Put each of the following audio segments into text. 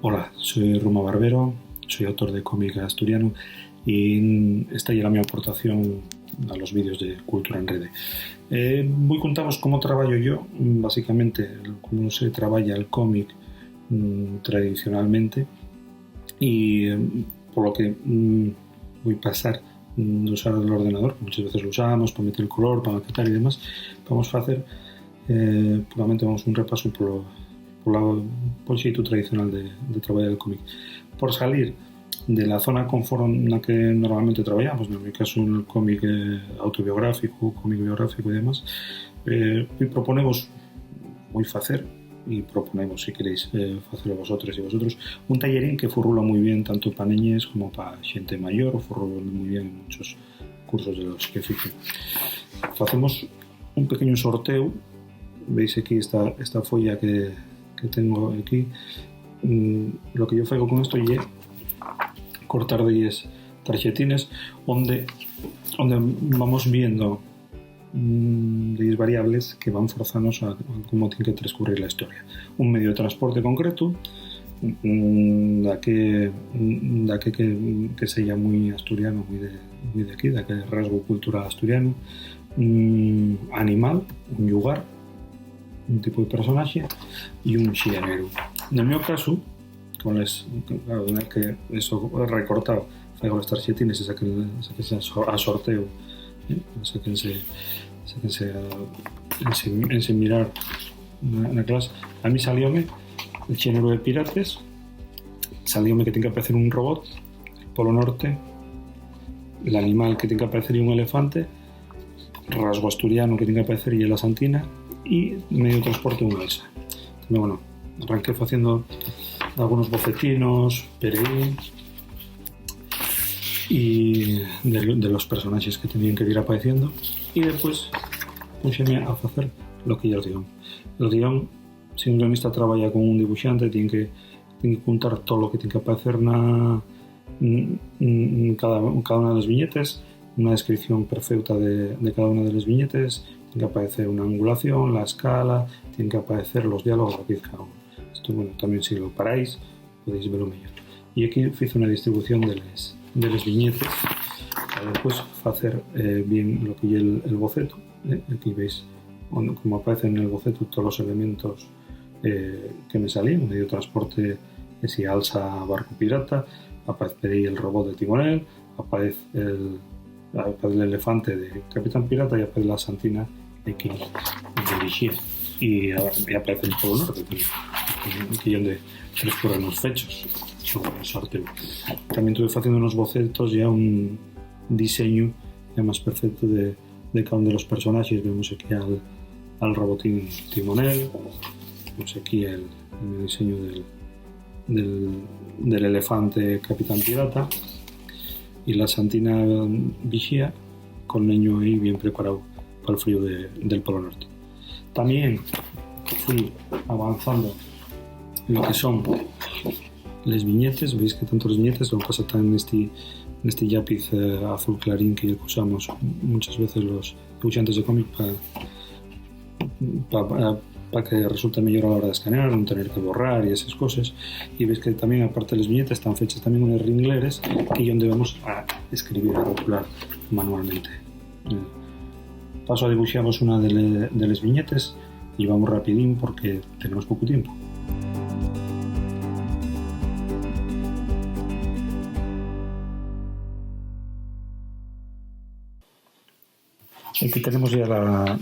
Hola, soy Roma Barbero, soy autor de cómic asturiano y esta ya era mi aportación a los vídeos de Cultura en Rede. Voy contaros cómo traballo yo, básicamente, cómo se traballa el cómic tradicionalmente y por lo que voy pasar de usar el ordenador, que muchas veces lo usamos para meter el color, para maquetar y demás. Vamos a hacer puramente un repaso por el xeito tradicional de traballar el cómic. Por salir de la zona confort na que normalmente traballamos, no meu caso un cómic autobiográfico, cómic biográfico e demás, proponemos moi facer e proponemos, se queréis facelo vosotros e vosotros, un tallerín que furrula moi bien tanto para neñes como para xente maior, furrula moi bien en muchos cursos de los que fixe. Facemos un pequeño sorteo. Veis aquí esta folla que tengo aquí. Lo que yo fago con esto es cortar 10 tarjetines donde vamos viendo 10 variables que van forzarnos a cómo tiene que transcurrir la historia. Un medio de transporte concreto, da que sella moi asturiano, moi de aquí, da que rasgo cultural asturiano, un animal, un lugar, un tipo de personaxe e un xénero. No meu caso, claro, que eso recortado, fago as tarxetines e saquense a sorteo, saquense en mirar na clase. A mí salióme el xénero de pirates, salióme que ten que aparecer un robot, el Polo Norte, el animal que ten que aparecer un elefante, rasgo asturiano que ten que aparecer e la Santina, y medio de transporte unha alza. Tamén, bueno, arranqué facendo algunos bocetinos, pereí, y de los personajes que tenían que ir apareciendo, y después puxeme a facer lo que é o guión. El guión, se un guionista traballa con un dibuixante, tiene que contar todo lo que tiene que aparecer cada una de las viñetes, una descripción perfecta de cada una de las viñetes. Tiene que aparecer una angulación, la escala, tienen que aparecer los diálogos que dice cada uno. Esto, bueno, también si lo paráis podéis verlo mejor. Y aquí hice una distribución de las viñetes para después hacer bien lo que es el boceto. Aquí veis como aparecen en el boceto todos los elementos que me salían. Medio de transporte, si alza barco pirata, aparece ahí el robot de timonel, aparece el elefante de Capitán Pirata y aparece la Santina de King dirigir y aparece el Polo Norte que donde transcurren los fechos sobre el sorteo. También estuve haciendo unos bocetos, ya un diseño ya más perfecto de cada uno de los personajes. Vemos aquí al robotín timonel, vemos aquí el diseño del elefante Capitán Pirata y la Santina vigía con el niño ahí bien preparado para el frío del Polo Norte. También fui avanzando en lo que son las viñetes. Veis que tanto las viñetes lo que pasa están en este lápiz azul clarín que usamos muchas veces los dibujantes de cómic para que resulte mejor a la hora de escanear, no tener que borrar y esas cosas. Y veis que también, aparte de las viñetas, están fechas también unos ringleres que es donde vamos a escribir, a rotular manualmente. Paso a dibuixamos una de las viñetes y vamos rapidín porque tenemos poco tiempo. Aquí tenemos ya la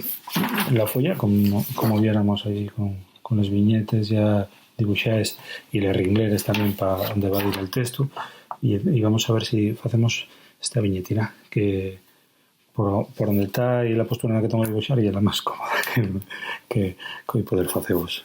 folla, como viéramos ahí con las viñetes ya dibuixadas y los ringleres también para donde va a ir el texto. Y vamos a ver si hacemos esta viñetina que por donde está y la postura en la que tengo que dibuixar y es la más cómoda que hoy poder faceros.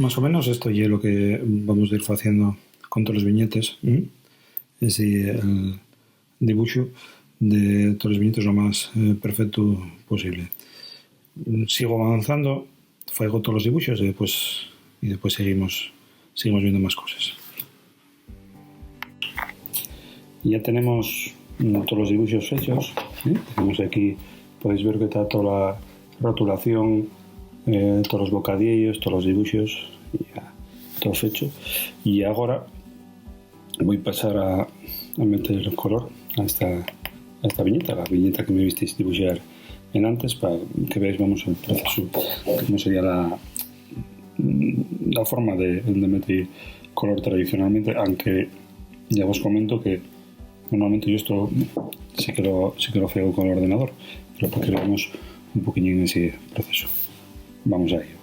Más o menos esto ya es lo que vamos a ir haciendo con todos los viñetes. Es el dibujo de todos los viñetes lo más perfecto posible. Sigo avanzando, hago todos los dibujos y después seguimos viendo más cosas. Ya tenemos todos los dibujos hechos. Tenemos aquí, podéis ver que está toda la rotulación, todos los bocadillos, todos los dibujos, ya todo hecho. Y ahora voy a pasar a meter el color a esta viñeta, la viñeta que me visteis dibujar en antes, para que veáis, vamos, el proceso, cómo sería la forma de meter color tradicionalmente, aunque ya os comento que normalmente yo esto sí que lo hago con el ordenador, pero para que veamos un poquillo en ese proceso. Vamos a ello.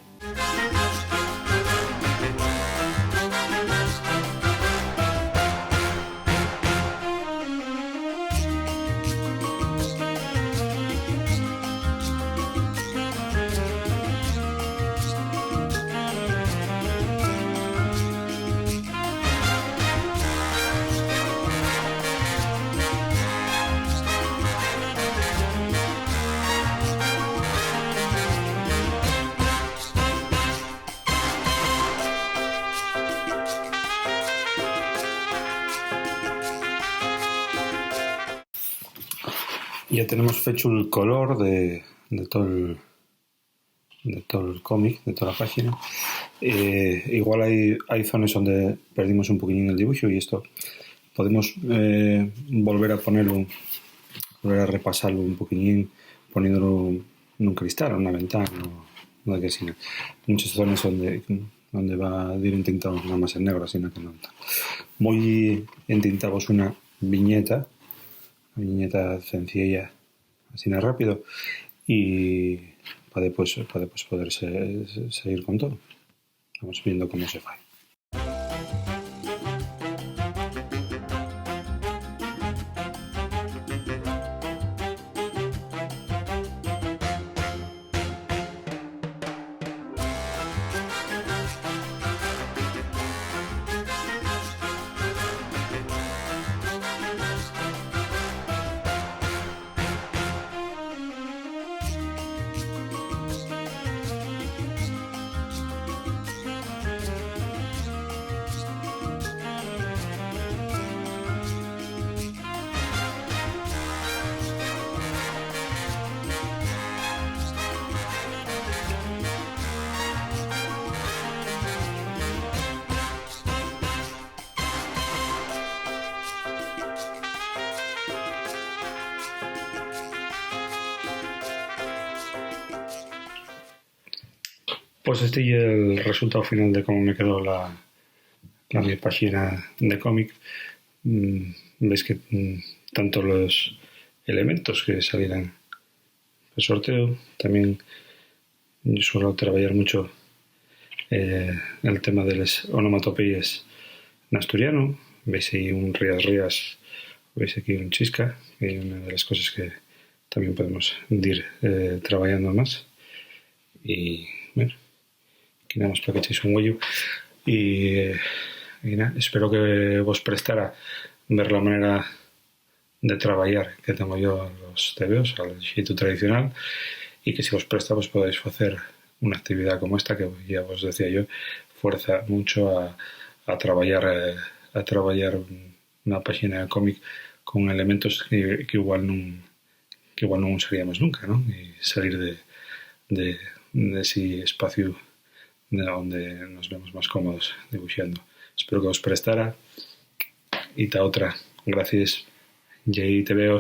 Ya tenemos hecho el color de todo el cómic, de toda la página. Igual hay zonas donde perdimos un poquillo el dibujo y esto podemos volver a ponerlo, volver a repasarlo un poquillín, poniéndolo en un cristal, en una ventana, no de que sí. Muchas zonas donde va a ir intentado nada más en negro, así no que no. Voy a intentaros una viñeta sencilla, así de rápido, y para después poder seguir con todo. Vamos viendo cómo se fa. Pues este es el resultado final de cómo me quedó mi página de cómic. Veis que tanto los elementos que salieran del sorteo, también yo suelo trabajar mucho el tema de las onomatopeyas en asturiano. Veis ahí un rías, veis aquí un chisca, que es una de las cosas que también podemos ir trabajando más. Y bueno, aquí nada más para que echéis un huello y nada, espero que vos prestara ver la manera de trabajar que tengo yo los tebeos, al xeito tradicional, y que si vos presta pues podáis hacer una actividad como esta que ya os decía yo, fuerza mucho a trabajar una página de cómic con elementos que igual no usaríamos nunca, ¿no? Y salir de ese espacio donde nos vemos más cómodos dibujando. Espero que os prestara. Y ta otra. Gracias. Y ahí te veo.